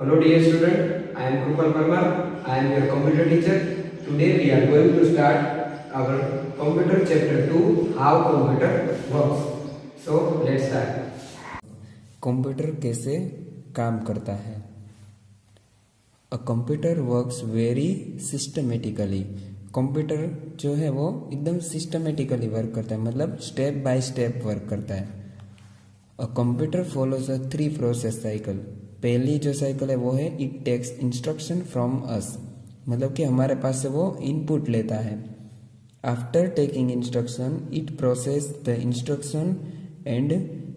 Hello dear student, I am Krupal Parmar. I am your computer teacher. Today we are going to start our computer chapter 2, how computer works. So let's start. Computer कैसे काम करता है। A computer works very systematically. Computer जो है वो एकदम systematically work करता है, मतलब स्टेप बाय स्टेप वर्क करता है। A computer follows a 3 process cycle. पहली जो साइकिल है वो है it takes instruction from us, मतलब कि हमारे पास से वो इनपुट लेता है। After taking instruction it process the instruction and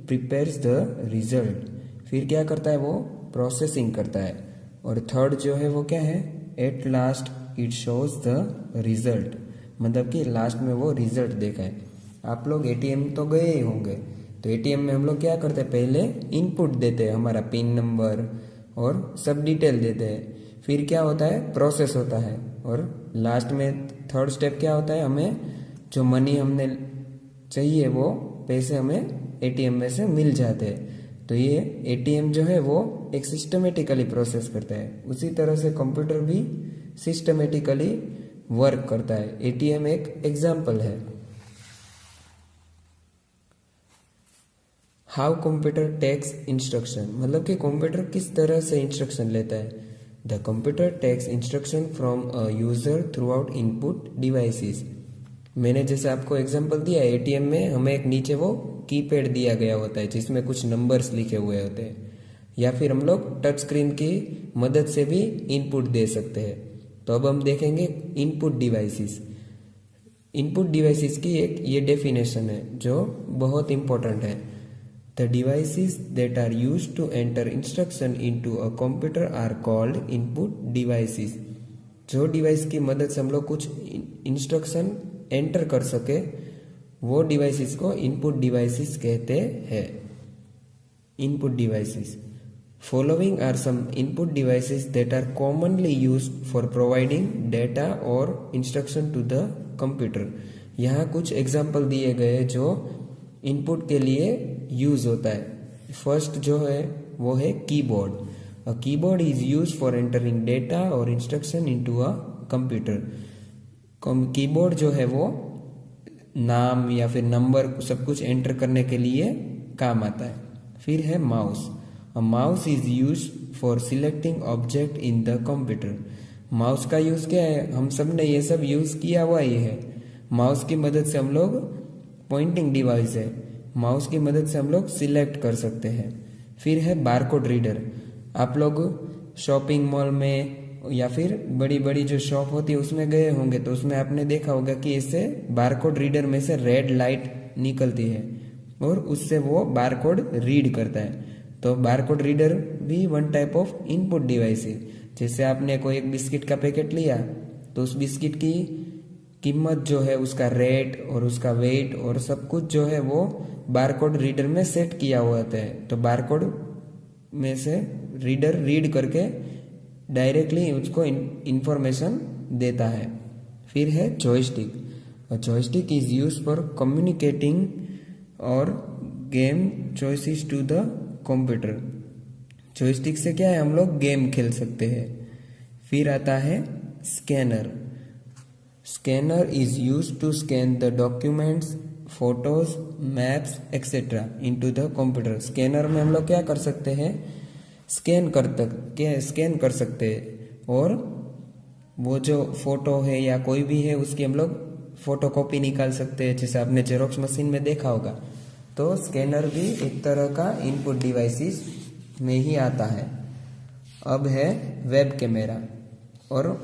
prepares the result. फिर क्या करता है वो प्रोसेसिंग करता है। और थर्ड जो है वो क्या है, at last it shows the result, मतलब कि लास्ट में वो रिजल्ट देखा है। आप लोग एटीएम तो गए ही होंगे, तो एटीएम में हम लोग क्या करते हैं, पहले इनपुट देते हैं, हमारा पिन नंबर और सब डिटेल देते हैं। फिर क्या होता है, प्रोसेस होता है, और लास्ट में थर्ड स्टेप क्या होता है, हमें जो मनी हमने चाहिए वो पैसे हमें एटीएम में से मिल जाते हैं। तो ये एटीएम जो है वो एक सिस्टमेटिकली प्रोसेस करता है। उसी तरह से कंप्यूटर भी सिस्टमेटिकली वर्क करता है। एटीएम एक एग्जाम्पल है। हाउ कंप्यूटर टेक्स इंस्ट्रक्शन, मतलब कि कंप्यूटर किस तरह से इंस्ट्रक्शन लेता है। The computer takes instruction from a user through out input devices. मैंने जैसे आपको एग्जांपल दिया, एटीएम में हमें एक नीचे वो कीपैड दिया गया होता है जिसमें कुछ नंबर्स लिखे हुए होते हैं, या फिर हम लोग टच स्क्रीन की मदद से भी इनपुट दे सकते हैं। तो अब हम देखेंगे इनपुट डिवाइसेस। इनपुट डिवाइसेस की एक ये डेफिनेशन है जो बहुत इंपॉर्टेंट है। The devices that are used to enter instruction into a computer are called input devices. जो डिवाइस की मदद से हम लोग कुछ इंस्ट्रक्शन एंटर कर सके वो डिवाइसेस को इनपुट डिवाइसेस कहते हैं। Input devices following are some input devices that are commonly used for providing data और इंस्ट्रक्शन टू द कंप्यूटर। यहाँ कुछ एग्जाम्पल दिए गए जो इनपुट के लिए यूज होता है। फर्स्ट जो है वो है keyboard. A keyboard is use for entering data और instruction into a computer. Keyboard जो है वो नाम या फिर नंबर सब कुछ एंटर करने के लिए काम आता है। फिर है mouse. A mouse is use for selecting object in the computer. Mouse का यूज क्या है, हम सब ने ये सब यूज किया हुआ ही है। माउस की मदद से हम लोग, पॉइंटिंग डिवाइस है, माउस की मदद से हम लोग सिलेक्ट कर सकते हैं। फिर है बारकोड रीडर। आप लोग शॉपिंग मॉल में या फिर बड़ी बड़ी जो शॉप होती है उसमें गए होंगे, तो उसमें आपने देखा होगा कि इससे बारकोड रीडर में से रेड लाइट निकलती है और उससे वो बारकोड रीड करता है। तो बारकोड रीडर भी one type of input device है। जैसे आपने कोई एक बिस्किट का पैकेट लिया तो उस बिस्किट की कीमत जो है, उसका रेट और उसका वेट और सब कुछ जो है वो बारकोड रीडर में सेट किया हुआ होता है। तो बारकोड में से रीडर रीड करके डायरेक्टली उसको इंफॉर्मेशन देता है। फिर है joystick. Joystick is use for communicating और game choices to the computer. Joystick से क्या है, हम लोग गेम खेल सकते हैं। फिर आता है scanner. Scanner is use to scan the documents, photos, maps etcetera into the computer. Scanner में हम लोग क्या कर सकते हैं, स्कैन कर सकते हैं, और वो जो फोटो है या कोई भी है उसकी हम लोग फोटो कॉपी निकाल सकते हैं, जैसे आपने जेरोक्स मशीन में देखा होगा। तो स्कैनर भी एक तरह का इनपुट डिवाइसेस में ही आता है। अब है वेब कैमरा और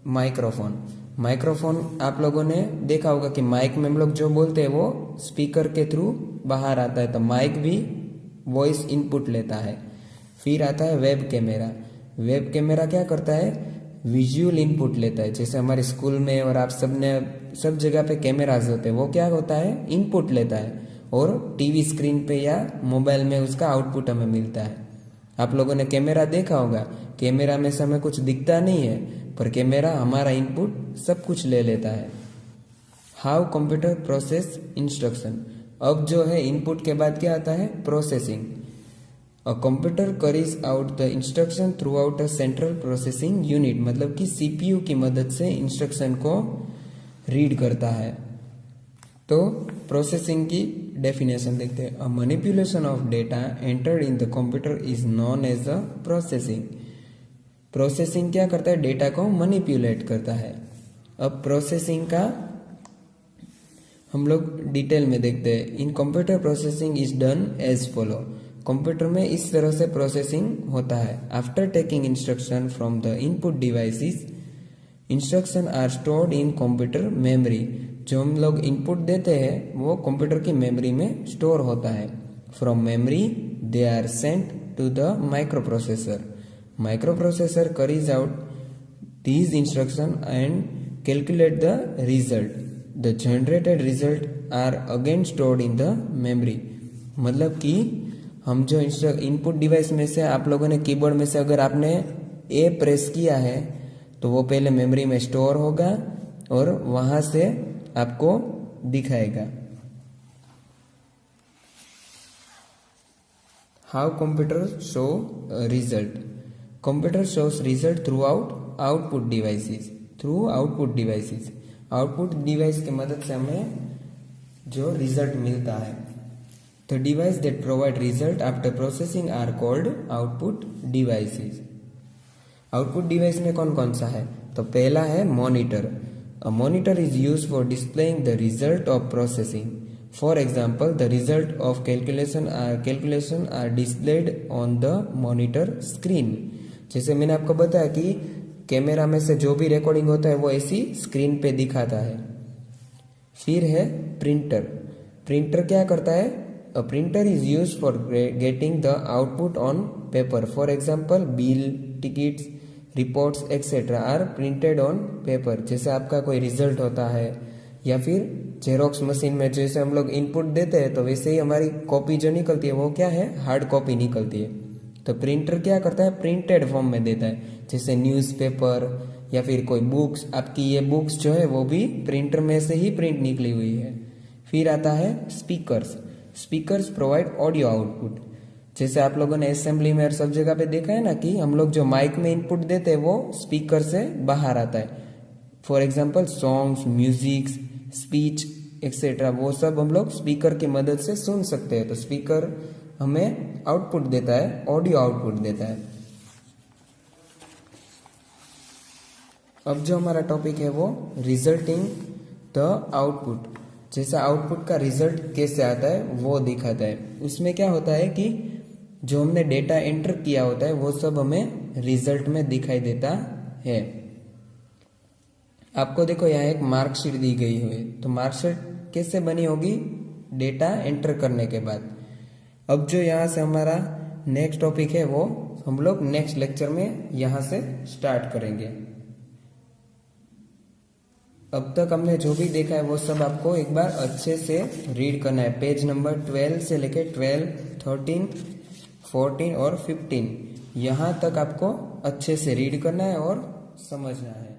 माइक्रोफोन। माइक्रोफोन आप लोगों ने देखा होगा कि माइक में हम लोग जो बोलते हैं वो स्पीकर के थ्रू बाहर आता है, तो माइक भी वॉइस इनपुट लेता है। फिर आता है वेब कैमरा। वेब कैमरा क्या करता है, विजुअल इनपुट लेता है। जैसे हमारे स्कूल में और आप सब जगह पे कैमराज होते हैं, वो क्या होता है, इनपुट लेता है और टीवी स्क्रीन पे या मोबाइल में उसका आउटपुट हमें मिलता है। आप लोगों ने कैमरा देखा होगा, कैमरा में से हमें कुछ दिखता नहीं है, पर कैमरा हमारा इनपुट सब कुछ ले लेता है। How computer process instruction. अब जो है इनपुट के बाद क्या आता है, processing. A computer curries out the instruction through out a central processing unit, मतलब कि सीपीयू की मदद से इंस्ट्रक्शन को रीड करता है। तो प्रोसेसिंग की डेफिनेशन देखते हैं। A manipulation of data entered in the computer is known as a processing. Processing क्या करता है? डेटा को मैनिपुलेट करता है। अब प्रोसेसिंग का हम लोग डिटेल में देखते हैं। In computer processing is done as follow. Computer में इस तरह से प्रोसेसिंग होता है। After taking instruction from the input devices, instruction are stored in computer memory. जो हम लोग इनपुट देते हैं वो कंप्यूटर की मेमोरी में स्टोर होता है। From memory they are sent to the micro processor. Micro processor carries out these instruction and calculate the result. The generated result are again stored in the memory. मतलब कि हम जो input device में से आप लोगों ने कीबोर्ड में से अगर आपने ए प्रेस किया है तो वो पहले मेमोरी में स्टोर होगा और वहां से आपको दिखाएगा। How computer show result? Computer shows result through output devices. Output device की मदद से हमें जो रिजल्ट मिलता है। The device that provide result after processing are called output devices. Output device में कौन कौन सा है? तो पहला है monitor. A monitor is used for displaying the result of processing. For example, the result of calculation are displayed on the monitor screen. जैसे मैंने आपको बताया कि कैमरा में से जो भी रिकॉर्डिंग होता है वो ऐसी स्क्रीन पे दिखाता है। फिर है प्रिंटर। प्रिंटर क्या करता है? A printer is used for getting the output on paper. For example, bill, tickets, reports etcetera are printed on paper. जैसे आपका कोई रिजल्ट होता है या फिर जेरोक्स मशीन में जैसे हम लोग इनपुट देते हैं तो वैसे ही हमारी कॉपी जो निकलती है वो क्या है? हार्ड कॉपी निकलती है। तो प्रिंटर क्या करता है? प्रिंटेड फॉर्म में देता है। जैसे न्यूज़पेपर या फिर कोई बुक्स, आपकी ये बुक्स जो है वो भी प्रिंटर में से ही प्रिंट निकली हुई है। फिर आता है speakers. Speakers provide audio output. जैसे आप लोगों ने असेंबली में और सब जगह पे देखा है ना कि हम लोग जो माइक में इनपुट देते हैं वो स्पीकर से बाहर आता है। For example, songs, music, speech etcetera वो सब हम लोग स्पीकर की मदद से सुन सकते हैं। तो स्पीकर हमें आउटपुट देता है, ऑडियो आउटपुट देता है। अब जो हमारा टॉपिक है वो रिजल्टिंग द आउटपुट। जैसा आउटपुट का रिजल्ट कैसे आता है वो दिखाता है। उसमें क्या होता है कि जो हमने डेटा एंटर किया होता है वो सब हमें रिजल्ट में दिखाई देता है। आपको देखो यहाँ एक मार्कशीट दी गई है। तो मार्कशीट कैसे बनी होगी? डेटा एंटर करने के बाद। अब जो यहाँ से हमारा नेक्स्ट टॉपिक है वो हम लोग नेक्स्ट लेक्चर में यहाँ से स्टार्ट करेंगे। अब तक हमने जो भी देखा है वो सब आपको एक बार अच्छे से रीड करना है। पेज नंबर 12 से लेके 12, 13, 14 और 15 यहाँ तक आपको अच्छे से रीड करना है और समझना है।